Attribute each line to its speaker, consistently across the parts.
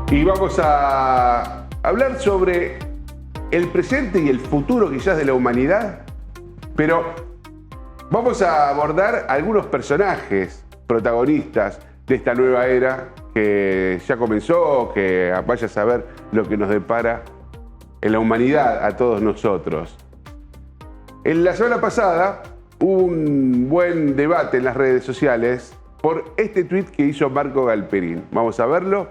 Speaker 1: Y vamos a hablar sobre el presente y el futuro quizás de la humanidad, pero vamos a abordar algunos personajes protagonistas de esta nueva era que ya comenzó, que vaya a saber lo que nos depara en la humanidad a todos nosotros. En la semana pasada hubo un buen debate en las redes sociales por este tuit que hizo Marco Galperín. Vamos a verlo.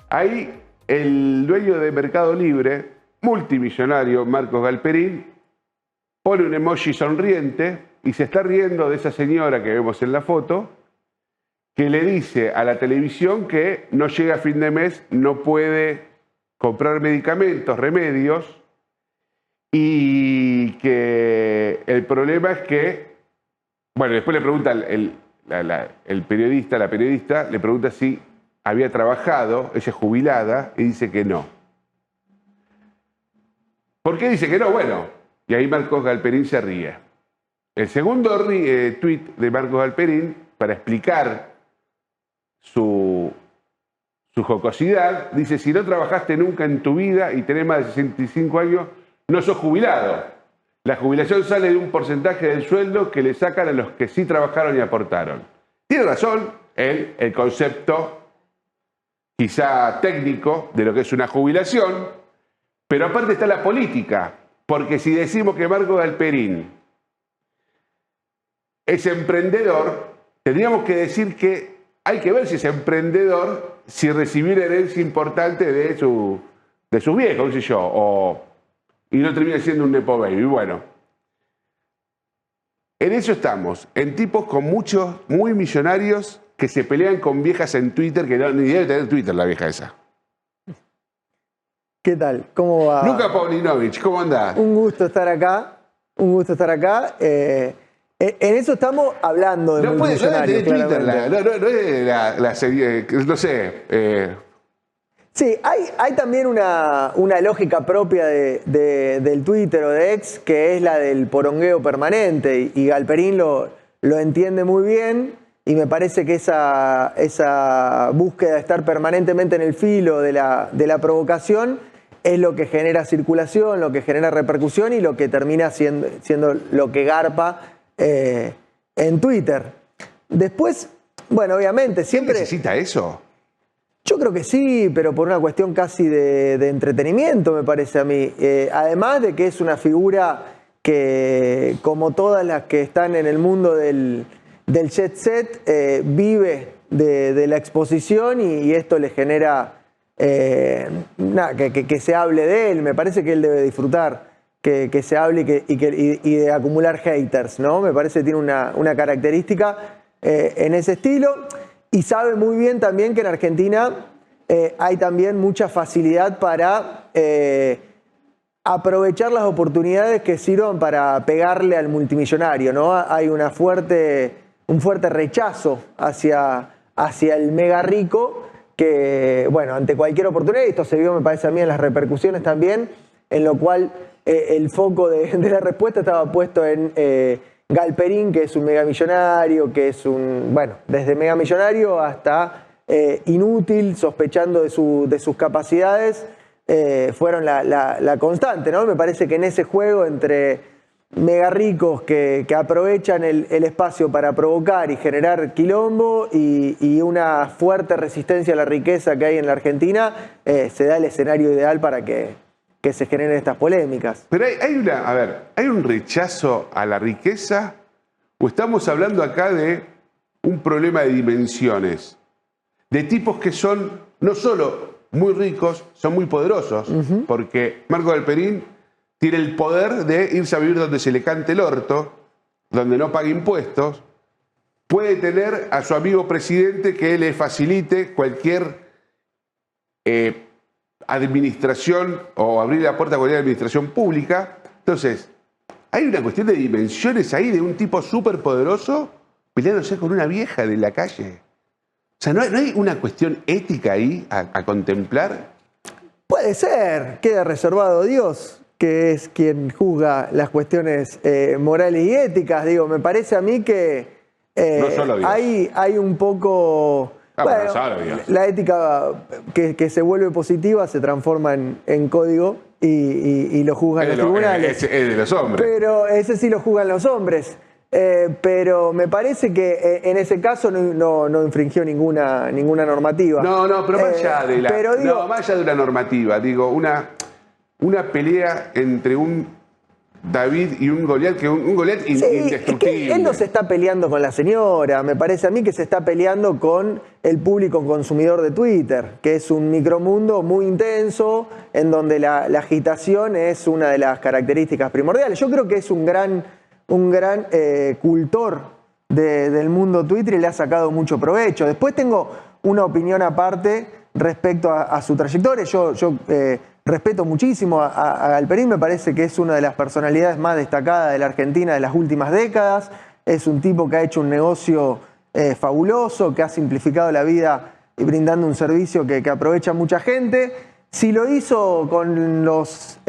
Speaker 1: Ahí el dueño de Mercado Libre, multimillonario Marcos Galperín, pone un emoji sonriente y se está riendo de esa señora que vemos en la foto, que le dice a la televisión que no llega a fin de mes, no puede comprar medicamentos, remedios, y que el problema es que, bueno, después le pregunta la periodista le pregunta si había trabajado, ella es jubilada, y dice que no. ¿Por qué dice que no? Bueno, y ahí Marcos Galperín se ríe. El segundo tuit de Marcos Galperín, para explicar su jocosidad, dice: si no trabajaste nunca en tu vida y tenés más de 65 años, no sos jubilado. La jubilación sale de un porcentaje del sueldo que le sacan a los que sí trabajaron y aportaron. Tiene razón el concepto quizá técnico de lo que es una jubilación, pero aparte está la política, porque si decimos que Marcos Galperín es emprendedor, tendríamos que decir que hay que ver si es emprendedor, si recibió una herencia importante de sus viejos, qué sé yo, y no termina siendo un nepo baby. Bueno, en eso estamos, en tipos con muchos, muy millonarios, que se pelean con viejas en Twitter, que no, ni debe tener Twitter la vieja esa.
Speaker 2: ¿Qué tal? ¿Cómo va?
Speaker 1: Luka Paulinovich, ¿cómo andás?
Speaker 2: Un gusto estar acá. Un gusto estar acá. En eso estamos hablando de multimillonarios,
Speaker 1: Twitter, no es la serie, no sé.
Speaker 2: Sí, hay también una lógica propia del Twitter o de X, que es la del porongueo permanente, y Galperín lo entiende muy bien. Y me parece que esa búsqueda de estar permanentemente en el filo de la provocación es lo que genera circulación, lo que genera repercusión y lo que termina siendo lo que garpa en Twitter. Después, bueno, obviamente siempre...
Speaker 1: ¿Necesita eso?
Speaker 2: Yo creo que sí, pero por una cuestión casi de entretenimiento, me parece a mí. Además de que es una figura que, como todas las que están en el mundo del jet set, vive de la exposición y esto le genera que se hable de él. Me parece que él debe disfrutar que se hable y de acumular haters, ¿no? Me parece que tiene una característica en ese estilo, y sabe muy bien también que en Argentina hay también mucha facilidad para aprovechar las oportunidades que sirvan para pegarle al multimillonario, ¿no? Hay un fuerte rechazo hacia el mega rico que, bueno, ante cualquier oportunidad, y esto se vio, me parece a mí, en las repercusiones también, en lo cual el foco de la respuesta estaba puesto en Galperín, que es un megamillonario, que es desde megamillonario hasta inútil, sospechando de sus capacidades, fueron la constante, ¿no? Me parece que en ese juego entre mega ricos que aprovechan el espacio para provocar y generar quilombo y una fuerte resistencia a la riqueza que hay en la Argentina, se da el escenario ideal para que se generen estas polémicas.
Speaker 1: Pero ¿hay un rechazo a la riqueza o estamos hablando acá de un problema de dimensiones? De tipos que son no solo muy ricos, son muy poderosos, porque Marco Galperín tiene el poder de irse a vivir donde se le cante el orto, donde no pague impuestos, puede tener a su amigo presidente que le facilite cualquier administración o abrir la puerta a cualquier administración pública. Entonces, hay una cuestión de dimensiones ahí de un tipo súper poderoso peleándose con una vieja de la calle. O sea, ¿no hay una cuestión ética ahí a contemplar?
Speaker 2: Puede ser, queda reservado Dios, que es quien juzga las cuestiones morales y éticas. Digo, me parece a mí que
Speaker 1: no solo Dios.
Speaker 2: hay un poco Bueno,
Speaker 1: pero solo, Dios.
Speaker 2: la ética que se vuelve positiva se transforma en código y lo juzgan los tribunales.
Speaker 1: Es de los hombres.
Speaker 2: Pero ese sí lo juzgan los hombres. Pero me parece que en ese caso no infringió ninguna normativa.
Speaker 1: No, pero más allá de más allá de una normativa, digo, una pelea entre un David y un Goliat, que un Goliat indestructible.
Speaker 2: Es que él no se está peleando con la señora, me parece a mí que se está peleando con el público consumidor de Twitter, que es un micromundo muy intenso, en donde la agitación es una de las características primordiales. Yo creo que es un gran cultor del mundo Twitter y le ha sacado mucho provecho. Después tengo una opinión aparte respecto a su trayectoria. Yo respeto muchísimo a Galperín, me parece que es una de las personalidades más destacadas de la Argentina de las últimas décadas. Es un tipo que ha hecho un negocio fabuloso, que ha simplificado la vida y brindando un servicio que aprovecha a mucha gente. Si lo hizo con los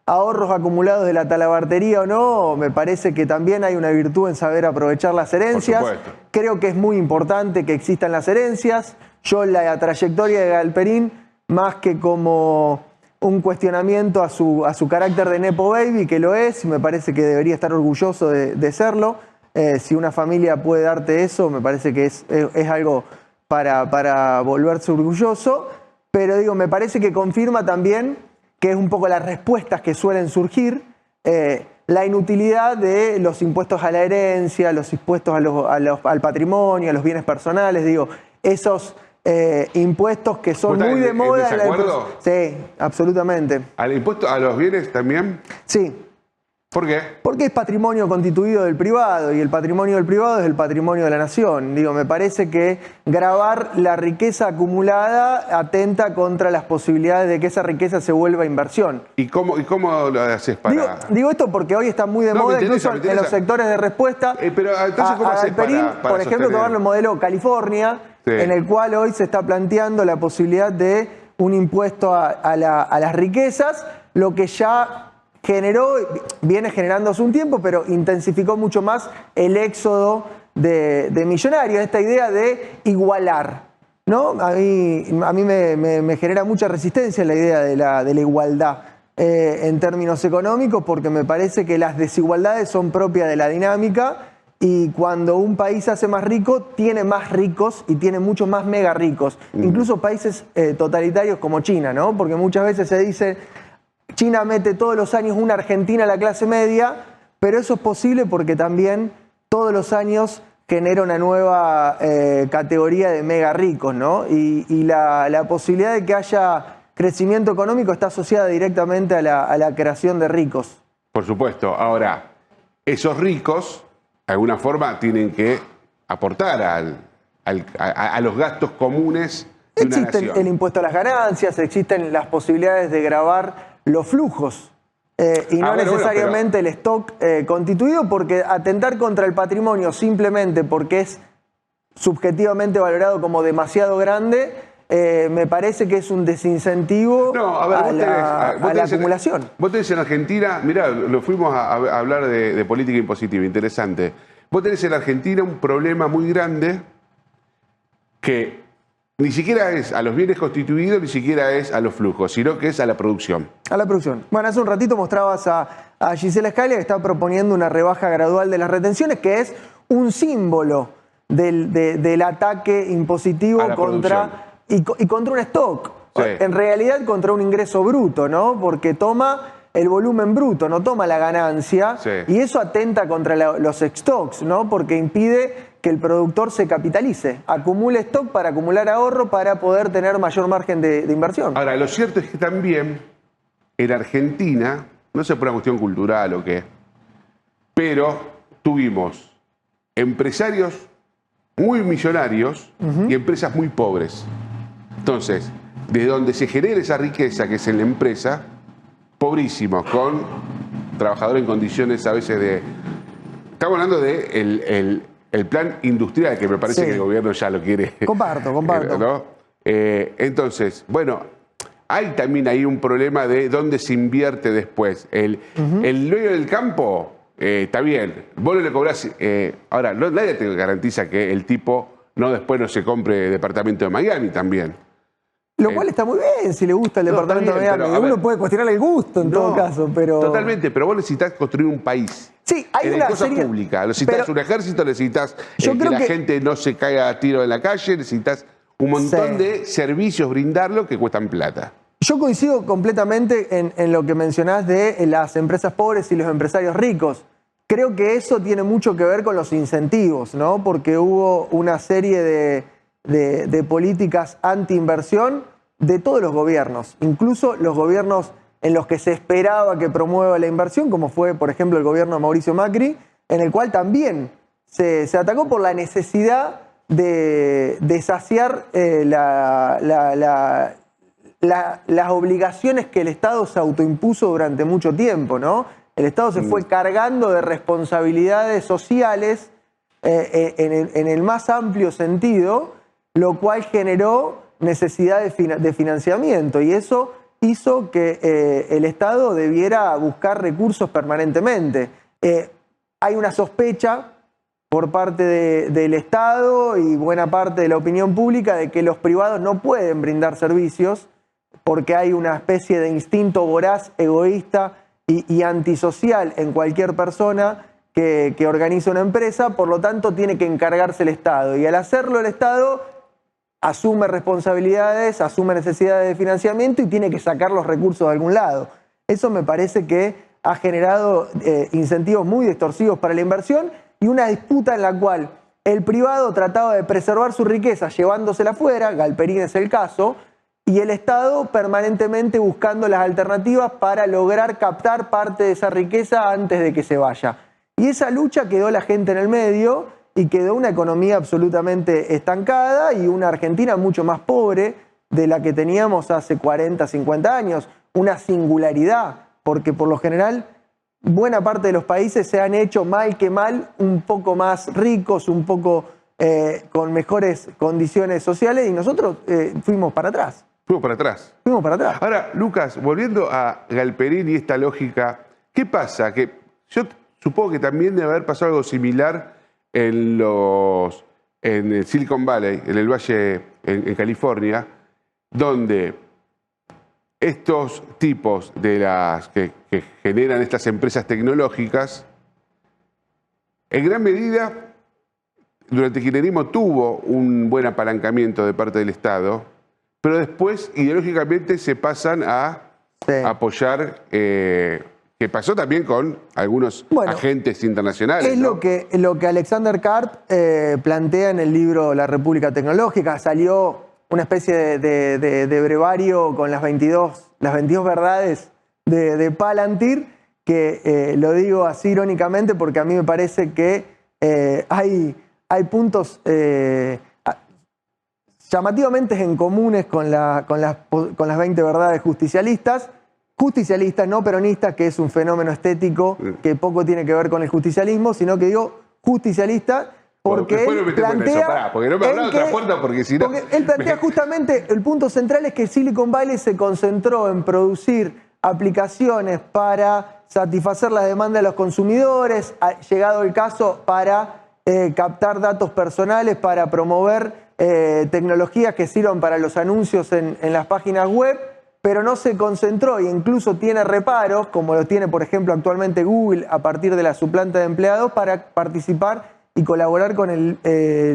Speaker 2: ahorros acumulados de la talabartería o no, me parece que también hay una virtud en saber aprovechar las herencias.
Speaker 1: Por supuesto.
Speaker 2: Creo que es muy importante que existan las herencias. Yo la trayectoria de Galperín, más que como un cuestionamiento a su carácter de Nepo Baby, que lo es, me parece que debería estar orgulloso de serlo. Si una familia puede darte eso, me parece que es algo para volverse orgulloso. Pero digo, me parece que confirma también que es un poco las respuestas que suelen surgir, la inutilidad de los impuestos a la herencia, los impuestos al patrimonio, a los bienes personales, digo, esos impuestos que son muy de moda.
Speaker 1: ¿En desacuerdo?
Speaker 2: Sí, absolutamente.
Speaker 1: ¿Al impuesto a los bienes también?
Speaker 2: Sí.
Speaker 1: ¿Por qué?
Speaker 2: Porque es patrimonio constituido del privado y el patrimonio del privado es el patrimonio de la nación. Digo, me parece que gravar la riqueza acumulada atenta contra las posibilidades de que esa riqueza se vuelva inversión.
Speaker 1: ¿Y cómo lo haces para...?
Speaker 2: Digo esto porque hoy está muy de moda, incluso en los sectores de respuesta.
Speaker 1: Pero entonces, ¿cómo haces para
Speaker 2: por ejemplo, tomar el modelo California, sí, en el cual hoy se está planteando la posibilidad de un impuesto a las riquezas, lo que ya viene generando hace un tiempo, pero intensificó mucho más el éxodo de millonarios, esta idea de igualar, ¿no? A mí me genera mucha resistencia la idea de la igualdad en términos económicos, porque me parece que las desigualdades son propias de la dinámica y cuando un país se hace más rico, tiene más ricos y tiene muchos más mega ricos, incluso países totalitarios como China, ¿no? Porque muchas veces se dice... China mete todos los años una Argentina a la clase media, pero eso es posible porque también todos los años genera una nueva categoría de mega ricos, ¿no? Y la posibilidad de que haya crecimiento económico está asociada directamente a la creación de ricos. Por
Speaker 1: supuesto. Ahora, esos ricos, de alguna forma, tienen que aportar a los gastos comunes de una nación.
Speaker 2: Existe el impuesto a las ganancias, existen las posibilidades de gravar los flujos y no necesariamente el stock constituido, porque atentar contra el patrimonio simplemente porque es subjetivamente valorado como demasiado grande, me parece que es un desincentivo a la acumulación.
Speaker 1: Vos tenés en Argentina, mirá, lo fuimos a hablar de política impositiva, interesante. Vos tenés en Argentina un problema muy grande que ni siquiera es a los bienes constituidos, ni siquiera es a los flujos, sino que es a la producción.
Speaker 2: A la producción. Bueno, hace un ratito mostrabas a Gisela Scalia que está proponiendo una rebaja gradual de las retenciones, que es un símbolo del ataque impositivo contra un stock. Sí. En realidad contra un ingreso bruto, ¿no? Porque toma el volumen bruto, no toma la ganancia, sí, y eso atenta contra los stocks, ¿no? Porque impide que el productor se capitalice, acumule stock para acumular ahorro para poder tener mayor margen de inversión.
Speaker 1: Ahora, lo cierto es que también en Argentina, no sé por una cuestión cultural o qué, pero tuvimos empresarios muy millonarios y empresas muy pobres. Entonces, de donde se genera esa riqueza que es en la empresa, pobrísimos, con trabajadores en condiciones a veces de... Estamos hablando de el plan industrial, que me parece que el gobierno ya lo quiere.
Speaker 2: Comparto.
Speaker 1: ¿No? Entonces, bueno, hay también ahí un problema de dónde se invierte después. El dueño del campo, está bien, vos no le cobrás... ahora, nadie te garantiza que el tipo después no se compre departamento de Miami también.
Speaker 2: Lo cual está muy bien si le gusta el departamento de Miami. Uno puede cuestionar el gusto en todo caso, pero...
Speaker 1: Totalmente, pero vos necesitas construir un país.
Speaker 2: Sí, hay una
Speaker 1: cosa
Speaker 2: serie...
Speaker 1: pública. Necesitas un ejército, necesitas que la gente no se caiga a tiro en la calle, necesitas un montón de servicios brindarlo que cuestan plata.
Speaker 2: Yo coincido completamente en lo que mencionás de las empresas pobres y los empresarios ricos. Creo que eso tiene mucho que ver con los incentivos, ¿no? Porque hubo una serie de políticas anti-inversión de todos los gobiernos, incluso los gobiernos en los que se esperaba que promueva la inversión, como fue, por ejemplo, el gobierno de Mauricio Macri, en el cual también se atacó por la necesidad de saciar las obligaciones que el Estado se autoimpuso durante mucho tiempo, ¿no? El Estado se fue cargando de responsabilidades sociales en el más amplio sentido, lo cual generó necesidad de financiamiento, y eso hizo que el Estado debiera buscar recursos permanentemente. Hay una sospecha por parte del Estado y buena parte de la opinión pública de que los privados no pueden brindar servicios porque hay una especie de instinto voraz, egoísta y antisocial en cualquier persona que organiza una empresa, por lo tanto tiene que encargarse el Estado. Y al hacerlo el Estado asume responsabilidades, asume necesidades de financiamiento y tiene que sacar los recursos de algún lado. Eso me parece que ha generado incentivos muy distorsivos para la inversión y una disputa en la cual el privado trataba de preservar su riqueza llevándosela afuera, Galperín es el caso, y el Estado permanentemente buscando las alternativas para lograr captar parte de esa riqueza antes de que se vaya. Y esa lucha quedó la gente en el medio y quedó una economía absolutamente estancada y una Argentina mucho más pobre de la que teníamos hace 40, 50 años. Una singularidad, porque por lo general buena parte de los países se han hecho mal que mal un poco más ricos, un poco con mejores condiciones sociales y nosotros fuimos para atrás.
Speaker 1: Fuimos para atrás.
Speaker 2: Fuimos para atrás.
Speaker 1: Ahora, Lucas, volviendo a Galperín y esta lógica, ¿qué pasa? Que yo supongo que también debe haber pasado algo similar en el Silicon Valley, en el Valle, en California, donde estos tipos que generan estas empresas tecnológicas, en gran medida, durante el kirchnerismo tuvo un buen apalancamiento de parte del Estado, pero después ideológicamente se pasan a apoyar, que pasó también con algunos agentes internacionales.
Speaker 2: Es, ¿no?, lo que Alexander Karp plantea en el libro La República Tecnológica. Salió una especie de brevario con las 22 verdades de Palantir, que lo digo así irónicamente porque a mí me parece que hay puntos llamativamente en comunes con las 20 verdades justicialistas, no peronistas, que es un fenómeno estético que poco tiene que ver con el justicialismo, sino que digo justicialista porque él plantea...
Speaker 1: porque no me hablaba de otra puerta, porque si no...
Speaker 2: Porque él plantea justamente, el punto central es que Silicon Valley se concentró en producir aplicaciones para satisfacer la demanda de los consumidores, llegado el caso para captar datos personales, para promover tecnologías que sirvan para los anuncios en las páginas web, pero no se concentró e incluso tiene reparos, como lo tiene por ejemplo actualmente Google a partir de la suplanta de empleados, para participar y colaborar con el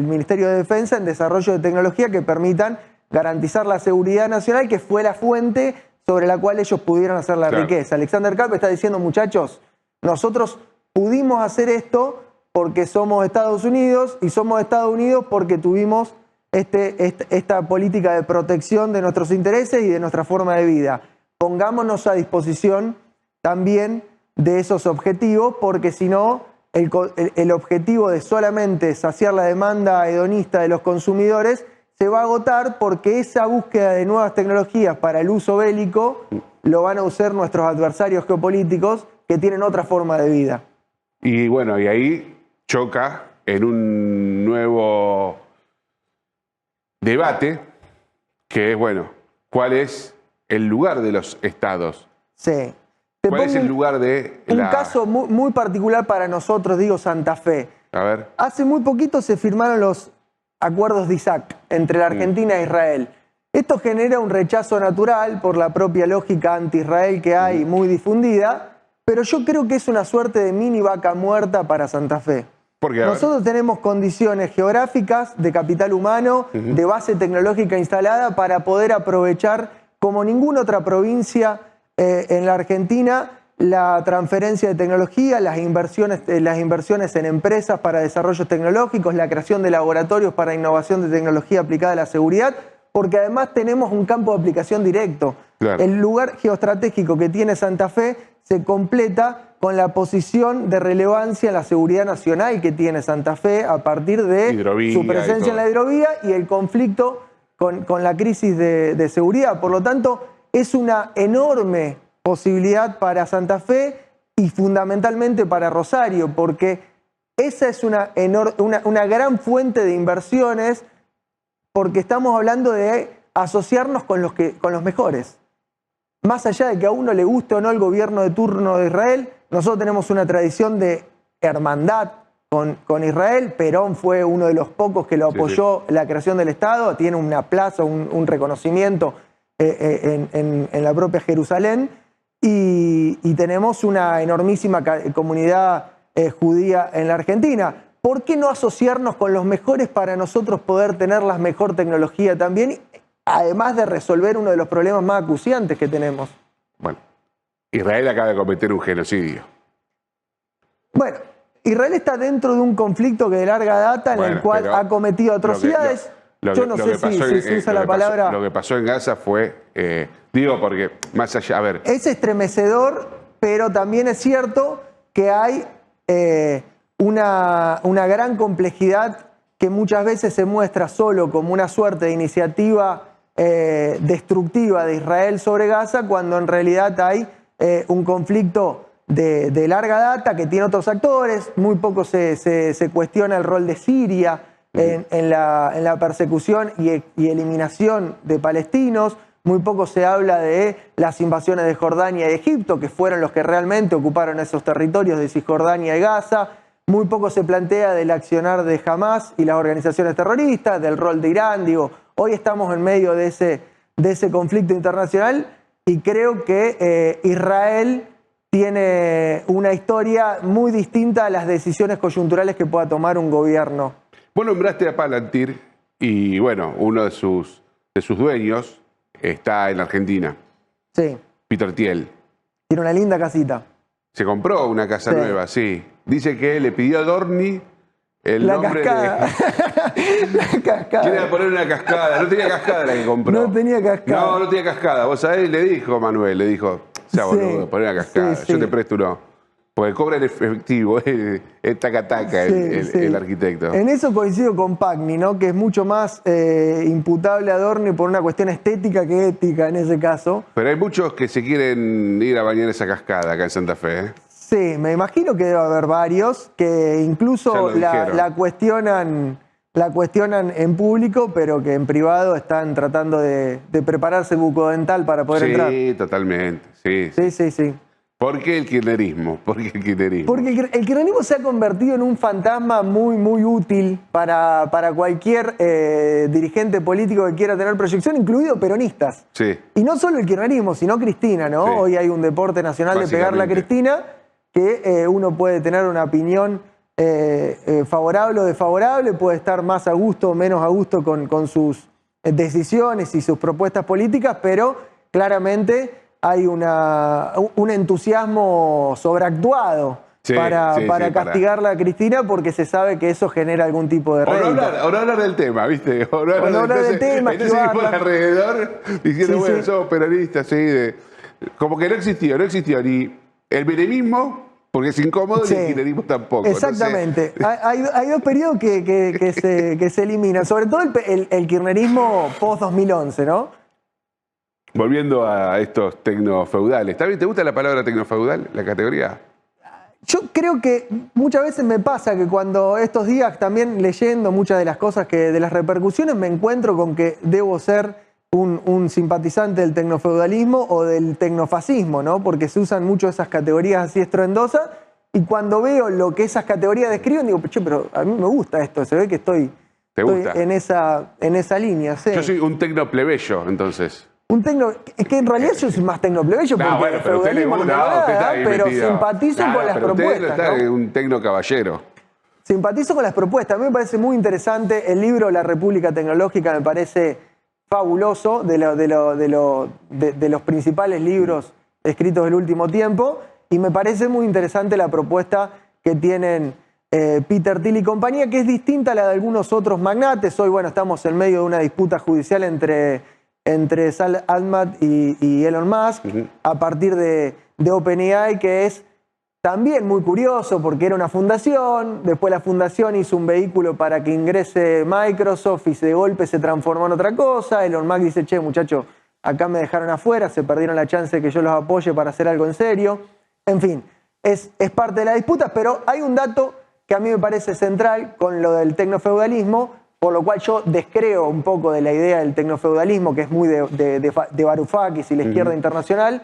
Speaker 2: Ministerio de Defensa en desarrollo de tecnología que permitan garantizar la seguridad nacional, que fue la fuente sobre la cual ellos pudieron hacer la riqueza. Alexander Karp está diciendo, muchachos, nosotros pudimos hacer esto porque somos Estados Unidos y somos Estados Unidos porque tuvimos esta política de protección de nuestros intereses y de nuestra forma de vida. Pongámonos a disposición también de esos objetivos, porque si no, el objetivo de solamente saciar la demanda hedonista de los consumidores se va a agotar, porque esa búsqueda de nuevas tecnologías para el uso bélico lo van a usar nuestros adversarios geopolíticos que tienen otra forma de vida.
Speaker 1: Y bueno, y ahí choca en un nuevo debate, que es, bueno, ¿cuál es el lugar de los estados?
Speaker 2: Sí.
Speaker 1: ¿Cuál es el lugar de
Speaker 2: un caso muy particular para nosotros, digo Santa Fe.
Speaker 1: A ver.
Speaker 2: Hace muy poquito se firmaron los acuerdos de Isaac entre la Argentina e Israel. Esto genera un rechazo natural por la propia lógica anti-Israel que hay muy difundida, pero yo creo que es una suerte de mini vaca muerta para Santa Fe.
Speaker 1: Porque
Speaker 2: Nosotros tenemos condiciones geográficas, de capital humano, de base tecnológica instalada para poder aprovechar, como ninguna otra provincia en la Argentina, la transferencia de tecnología, las inversiones en empresas para desarrollos tecnológicos, la creación de laboratorios para innovación de tecnología aplicada a la seguridad, porque además tenemos un campo de aplicación directo.
Speaker 1: Claro.
Speaker 2: El lugar geoestratégico que tiene Santa Fe se completa con la posición de relevancia en la seguridad nacional que tiene Santa Fe a partir de
Speaker 1: Hidrovía
Speaker 2: su presencia en la hidrovía y el conflicto con la crisis de seguridad. Por lo tanto, es una enorme posibilidad para Santa Fe y fundamentalmente para Rosario, porque esa es una gran fuente de inversiones, porque estamos hablando de asociarnos con los mejores. Más allá de que a uno le guste o no el gobierno de turno de Israel, nosotros tenemos una tradición de hermandad con Israel. Perón fue uno de los pocos que lo apoyó la creación del Estado, tiene una plaza, un reconocimiento en la propia Jerusalén, y tenemos una enormísima comunidad judía en la Argentina. ¿Por qué no asociarnos con los mejores para nosotros poder tener la mejor tecnología también, además de resolver uno de los problemas más acuciantes que tenemos?
Speaker 1: Bueno, Israel acaba de cometer un genocidio.
Speaker 2: Bueno, Israel está dentro de un conflicto que de larga data en el cual ha cometido atrocidades. Yo no sé si se usa la palabra.
Speaker 1: Lo que pasó en Gaza fue, digo porque más allá, a ver.
Speaker 2: Es estremecedor, pero también es cierto que hay una gran complejidad que muchas veces se muestra solo como una suerte de iniciativa destructiva de Israel sobre Gaza, cuando en realidad hay un conflicto de larga data que tiene otros actores. Muy poco se cuestiona el rol de Siria en la persecución y eliminación de palestinos. Muy poco se habla de las invasiones de Jordania y Egipto, que fueron los que realmente ocuparon esos territorios de Cisjordania y Gaza. Muy poco se plantea del accionar de Hamas y las organizaciones terroristas, del rol de Irán. Digo, hoy estamos en medio de ese conflicto internacional y creo que Israel tiene una historia muy distinta a las decisiones coyunturales que pueda tomar un gobierno.
Speaker 1: Vos nombraste a Palantir y, bueno, uno de sus dueños está en la Argentina.
Speaker 2: Sí.
Speaker 1: Peter Thiel.
Speaker 2: Tiene una linda casita.
Speaker 1: Se compró una casa nueva, sí. Dice que le pidió a Dorni el nombre
Speaker 2: cascada. La cascada.
Speaker 1: Quiere poner una cascada. No tenía cascada la que compró.
Speaker 2: No tenía cascada.
Speaker 1: No tenía cascada. Vos sabés, le dijo Manuel, le dijo, boludo, poner una cascada. Yo te presto uno. Porque cobra en efectivo, es taca-taca el arquitecto.
Speaker 2: En eso coincido con Pagni, ¿no? Que es mucho más imputable a Dorni por una cuestión estética que ética en ese caso.
Speaker 1: Pero hay muchos que se quieren ir a bañar esa cascada acá en Santa Fe, ¿eh?
Speaker 2: Sí, me imagino que debe haber varios que incluso la cuestionan en público, pero que en privado están tratando de prepararse bucodental para poder entrar.
Speaker 1: Sí, totalmente. Sí. ¿Por qué el kirchnerismo? Porque
Speaker 2: el kirchnerismo se ha convertido en un fantasma muy, muy útil para cualquier dirigente político que quiera tener proyección, incluido peronistas.
Speaker 1: Sí.
Speaker 2: Y no solo el kirchnerismo, sino Cristina, ¿no? Sí. Hoy hay un deporte nacional de pegarle a Cristina, que uno puede tener una opinión favorable o desfavorable, puede estar más a gusto o menos a gusto con sus decisiones y sus propuestas políticas, pero claramente hay un entusiasmo sobreactuado para castigarla a Cristina, porque se sabe que eso genera algún tipo de rédito.
Speaker 1: O no hablar del tema, ¿viste? O no hablar del tema. Entonces seguimos alrededor diciendo, bueno, somos peronistas, como que no existió ni el menemismo, porque es incómodo, ni el kirchnerismo tampoco.
Speaker 2: Exactamente. Entonces... Hay dos periodos que se eliminan, sobre todo el kirchnerismo post-2011, ¿no?
Speaker 1: Volviendo a estos tecnofeudales. ¿Está bien? ¿Te gusta la palabra tecnofeudal, la categoría?
Speaker 2: Yo creo que muchas veces me pasa que cuando estos días también leyendo muchas de las cosas de las repercusiones, me encuentro con que debo ser un simpatizante del tecnofeudalismo o del tecnofascismo, ¿no? Porque se usan mucho esas categorías así estruendosas, y cuando veo lo que esas categorías describen, digo, che, pero a mí me gusta esto, se ve que estoy
Speaker 1: ¿Te gusta?
Speaker 2: Estoy en esa línea, sí.
Speaker 1: Yo soy un tecno plebeyo, entonces.
Speaker 2: Un tecno, es que en realidad yo soy más tecnoplebeyo porque
Speaker 1: Bueno,
Speaker 2: el
Speaker 1: pero usted le
Speaker 2: feudalismo
Speaker 1: gusta,
Speaker 2: no me
Speaker 1: usted está
Speaker 2: agrada,
Speaker 1: ahí
Speaker 2: pero
Speaker 1: metido.
Speaker 2: simpatizo con las
Speaker 1: pero usted
Speaker 2: propuestas,
Speaker 1: está
Speaker 2: ¿no?
Speaker 1: un tecno caballero.
Speaker 2: Simpatizo con las propuestas. A mí me parece muy interesante. El libro La República Tecnológica me parece fabuloso, de los principales libros escritos del último tiempo. Y me parece muy interesante la propuesta que tienen Peter Thiel y compañía, que es distinta a la de algunos otros magnates. Hoy, bueno, estamos en medio de una disputa judicial entre Sam Altman y Elon Musk, a partir de OpenAI, que es también muy curioso porque era una fundación, después la fundación hizo un vehículo para que ingrese Microsoft y de golpe se transformó en otra cosa. Elon Musk dice, che, muchachos, acá me dejaron afuera, se perdieron la chance de que yo los apoye para hacer algo en serio. En fin, es parte de la disputa, pero hay un dato que a mí me parece central con lo del tecnofeudalismo, por lo cual yo descreo un poco de la idea del tecnofeudalismo, que es muy de Varoufakis y la izquierda internacional,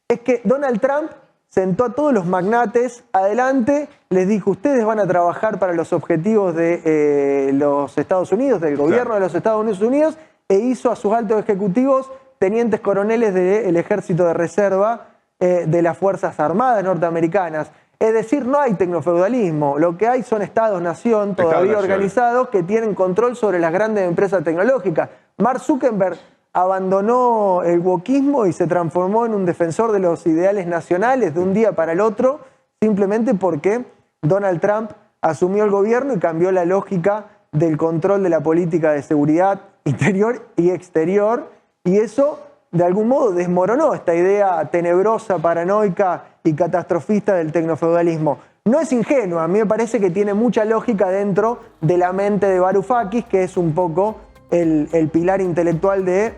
Speaker 2: es que Donald Trump sentó a todos los magnates adelante, les dijo, ustedes van a trabajar para los objetivos de los Estados Unidos, del gobierno de los Estados Unidos, e hizo a sus altos ejecutivos tenientes coroneles del ejército de reserva de las Fuerzas Armadas norteamericanas. Es decir, no hay tecnofeudalismo, lo que hay son estados-nación todavía organizados que tienen control sobre las grandes empresas tecnológicas. Mark Zuckerberg abandonó el wokismo y se transformó en un defensor de los ideales nacionales de un día para el otro, simplemente porque Donald Trump asumió el gobierno y cambió la lógica del control de la política de seguridad interior y exterior, y eso de algún modo desmoronó esta idea tenebrosa, paranoica y catastrofista del tecnofeudalismo. No es ingenua, a mí me parece que tiene mucha lógica dentro de la mente de Varoufakis, que es un poco el pilar intelectual de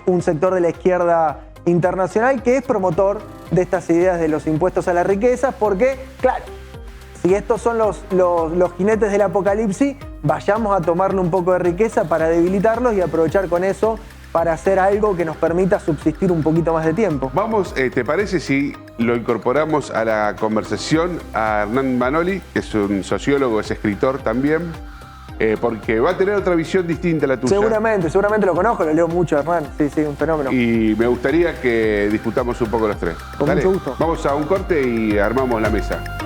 Speaker 2: un sector de la izquierda internacional que es promotor de estas ideas de los impuestos a la riqueza, porque, claro, si estos son los jinetes del apocalipsis, vayamos a tomarle un poco de riqueza para debilitarlos y aprovechar con eso para hacer algo que nos permita subsistir un poquito más de tiempo.
Speaker 1: Vamos, ¿te parece si lo incorporamos a la conversación a Hernán Manoli, que es un sociólogo, es escritor también? Porque va a tener otra visión distinta a la tuya.
Speaker 2: Seguramente lo conozco, lo leo mucho, Hernán. Sí, un fenómeno.
Speaker 1: Y me gustaría que discutamos un poco los tres.
Speaker 2: Con mucho gusto.
Speaker 1: Vamos a un corte y armamos la mesa.